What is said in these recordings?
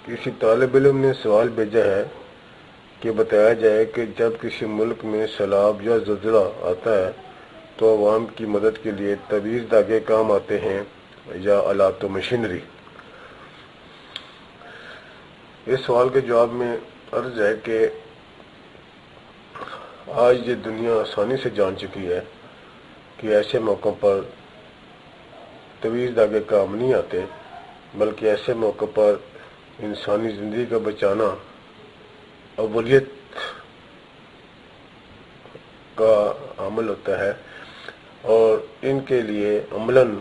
کسی طالب علم نے سوال بھیجا ہے کہ بتایا جائے کہ جب کسی ملک میں سیلاب یا زلزلہ آتا ہے تو عوام کی مدد کے لیے طویل دھاگے کام آتے ہیں یا آلات و مشینری۔ اس سوال کے جواب میں عرض ہے کہ آج یہ دنیا آسانی سے جان چکی ہے کہ ایسے موقعوں پر طویل دھاگے کام نہیں آتے، بلکہ ایسے موقع پر انسانی زندگی کا بچانا اولیت کا عمل ہوتا ہے، اور ان کے لیے عملاً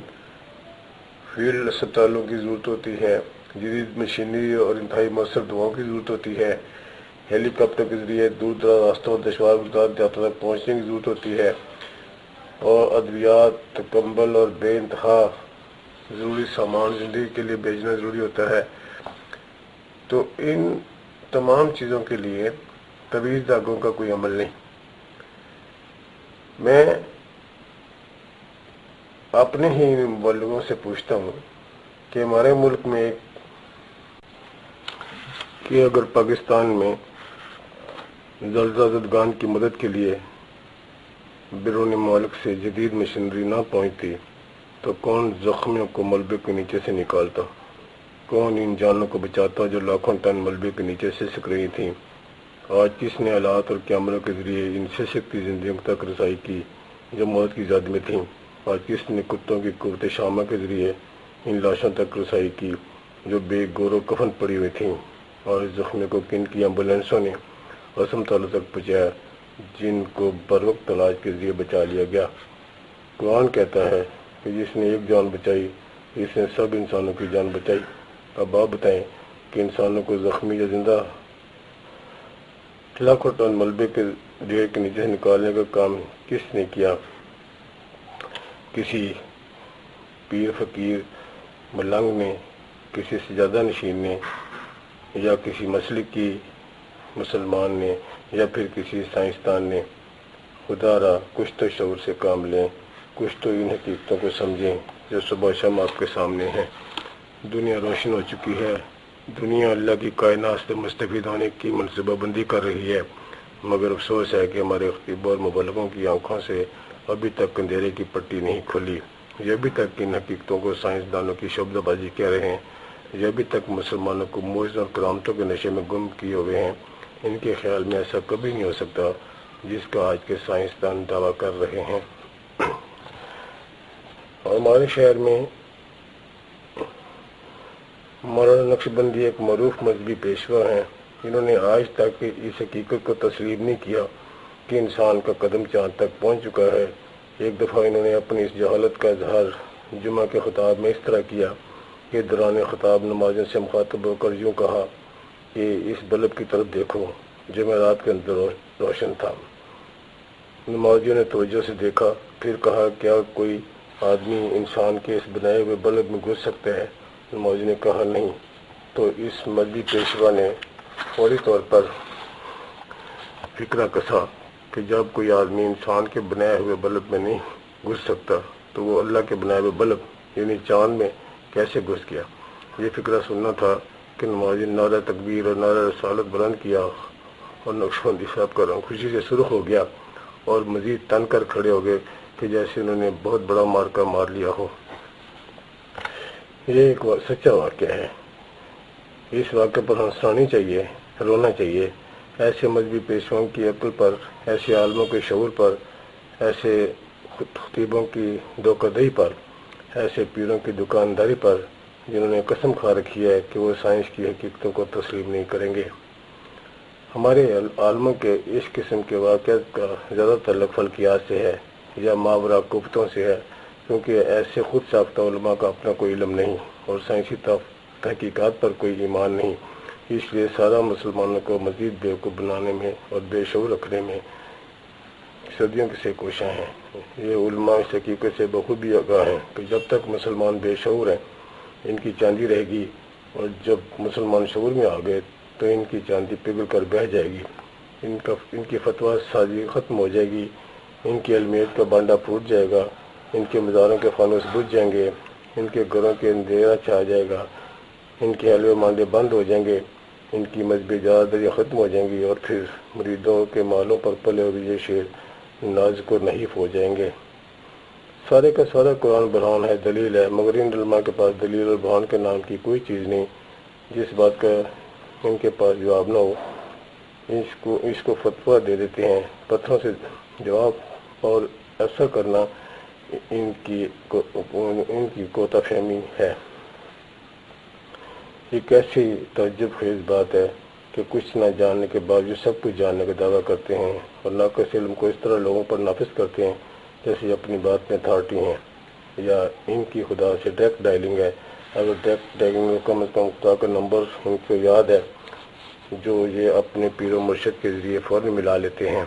فیلڈ اسپتالوں کی ضرورت ہوتی ہے، جدید مشینری اور انتہائی مؤثر دواؤں کی ضرورت ہوتی ہے، ہیلی کاپٹر کے ذریعے دور دراز راستوں اور دشوار گزار دیہاتوں تک پہنچنے کی ضرورت ہوتی ہے، اور ادویات، کمبل اور بے انتہا ضروری سامان زندگی کے لیے بھیجنا ضروری ہوتا ہے۔ تو ان تمام چیزوں کے لیے طویل دھاگوں کا کوئی عمل نہیں۔ میں اپنے ہی مبلغوں سے پوچھتا ہوں کہ ہمارے ملک میں کہ اگر پاکستان میں زلزلہ زدگان کی مدد کے لیے بیرون ملک سے جدید مشینری نہ پہنچتی تو کون زخمیوں کو ملبے کے نیچے سے نکالتا؟ کون ان جانوں کو بچاتا جو لاکھوں ٹن ملبے کے نیچے سے سسک رہی تھیں؟ آج کس نے آلات اور کیمروں کے ذریعے ان سسکتی زندگیوں تک رسائی کی جو موت کی زد میں تھیں؟ آج کس نے کتوں کی قوت شامہ کے ذریعے ان لاشوں تک رسائی کی جو بے گور و کفن پڑی ہوئی تھیں؟ اور اس زخمی کو کن کی ایمبولینسوں نے ہسپتالوں تک پہنچایا جن کو بروقت علاج کے ذریعے بچا لیا گیا؟ قرآن کہتا ہے کہ جس نے ایک جان بچائی اس نے سب انسانوں کی جان بچائی۔ اب آپ بتائیں کہ انسانوں کو زخمی یا زندہ لاکھوں ٹن ملبے کے ڈھیر کے نیچے سے نکالنے کا کام کس نے کیا؟ کسی پیر فقیر ملنگ نے، کسی سجادہ نشین نے، یا کسی مسلک کی مسلمان نے، یا پھر کسی سائنسدان نے؟ خدا را کچھ تو شعور سے کام لیں، کچھ تو ان حقیقتوں کو سمجھیں جو صبح شام آپ کے سامنے ہیں۔ دنیا روشن ہو چکی ہے، دنیا اللہ کی کائنات سے مستفید ہونے کی منصوبہ بندی کر رہی ہے، مگر افسوس ہے کہ ہمارے خطیبوں اور مبلغوں کی آنکھوں سے ابھی تک اندھیرے کی پٹی نہیں کھلی۔ یہ ابھی تک ان حقیقتوں کو سائنسدانوں کی شعبدہ بازی کہہ رہے ہیں، یہ ابھی تک مسلمانوں کو معجزوں اور کرامتوں کے نشے میں گم کیے ہوئے ہیں۔ ان کے خیال میں ایسا کبھی نہیں ہو سکتا جس کا آج کے سائنسدان دعویٰ کر رہے ہیں۔ اور ہمارے شہر میں مولانا نقشبندی ایک معروف مذہبی پیشوا ہیں، انہوں نے آج تک اس حقیقت کو تسلیم نہیں کیا کہ انسان کا قدم چاند تک پہنچ چکا ہے۔ ایک دفعہ انہوں نے اپنی اس جہالت کا اظہار جمعہ کے خطاب میں اس طرح کیا کہ دوران خطاب نمازیوں سے مخاطب ہو کر یوں کہا کہ اس بلب کی طرف دیکھو جو میں رات کے اندر روشن تھا۔ نمازیوں نے توجہ سے دیکھا، پھر کہا کیا کوئی آدمی انسان کے اس بنائے ہوئے بلب میں گھس سکتا ہے؟ نمازی نے کہا نہیں۔ تو اس مذہبی پیشوا نے فوری طور پر فکرہ کسا کہ جب کوئی آدمی انسان کے بنائے ہوئے بلب میں نہیں گھس سکتا تو وہ اللہ کے بنائے ہوئے بلب یعنی چاند میں کیسے گھس گیا؟ یہ فکرہ سننا تھا کہ نمازی نعرہ تکبیر اور نعرہ رسالت بلند کیا اور نقشبندی صاحب کا رنگ خوشی سے سرخ ہو گیا اور مزید تن کر کھڑے ہو گئے کہ جیسے انہوں نے بہت بڑا مارکہ مار لیا ہو۔ یہ ایک سچا واقعہ ہے، اس واقعے پر ہنسنا نہیں چاہیے، رونا چاہیے۔ ایسے مذہبی پیشواؤں کی عقل پر، ایسے عالموں کے شعور پر، ایسے خطیبوں کی دھوکہ دہی پر، ایسے پیروں کی دکانداری پر جنہوں نے قسم کھا رکھی ہے کہ وہ سائنس کی حقیقتوں کو تسلیم نہیں کریں گے۔ ہمارے عالموں کے اس قسم کے واقعات کا زیادہ تعلق فلکیات سے ہے یا ماورا گفتوں سے ہے، کیونکہ ایسے خود ساختہ علماء کا اپنا کوئی علم نہیں اور سائنسی تحقیقات پر کوئی ایمان نہیں، اس لیے سارا مسلمانوں کو مزید بیوقوف بنانے میں اور بے شعور رکھنے میں صدیوں سے کوشاں ہیں۔ یہ علماء اس حقیقت سے بخوبی آگاہ ہیں کہ جب تک مسلمان بے شعور ہیں ان کی چاندی رہے گی، اور جب مسلمان شعور میں آ گئے تو ان کی چاندی پگھل کر بہہ جائے گی، ان کی فتویٰ سازی ختم ہو جائے گی، ان کی علمیت کا بانڈا پھوٹ جائے گا، ان کے مزاروں کے فانوس بجھ جائیں گے، ان کے گھروں کے اندھیرا چھا جائے گا، ان کے حلوے ماندے بند ہو جائیں گے، ان کی مذہبی جادریاں ختم ہو جائیں گی، اور پھر مریدوں کے مالوں پر پلے ہوئے یہ شیر نازک و نحیف ہو جائیں گے۔ سارے کا سارا قرآن برہان ہے، دلیل ہے، مگر ان علماء کے پاس دلیل اور برہان کے نام کی کوئی چیز نہیں۔ جس بات کا ان کے پاس جواب نہ ہو، اس کو فتویٰ دے دیتے ہیں، پتھروں سے جواب، اور ایسا کرنا ان کی کوتا فہمی ہے۔ یہ کیسی تعجب خیز بات ہے کہ کچھ نہ جاننے کے باوجود سب کچھ جاننے کا دعویٰ کرتے ہیں، اور ناقص علم کو اس طرح لوگوں پر نافذ کرتے ہیں جیسے اپنی بات میں اتھارٹی ہیں، یا ان کی خدا سے ڈائریکٹ ڈائلنگ ہے۔ اگر ڈائریکٹ ڈائلنگ میں کم از کم خدا کا نمبر ان کو یاد ہے جو یہ اپنے پیر و مرشد کے ذریعے فوراً ملا لیتے ہیں۔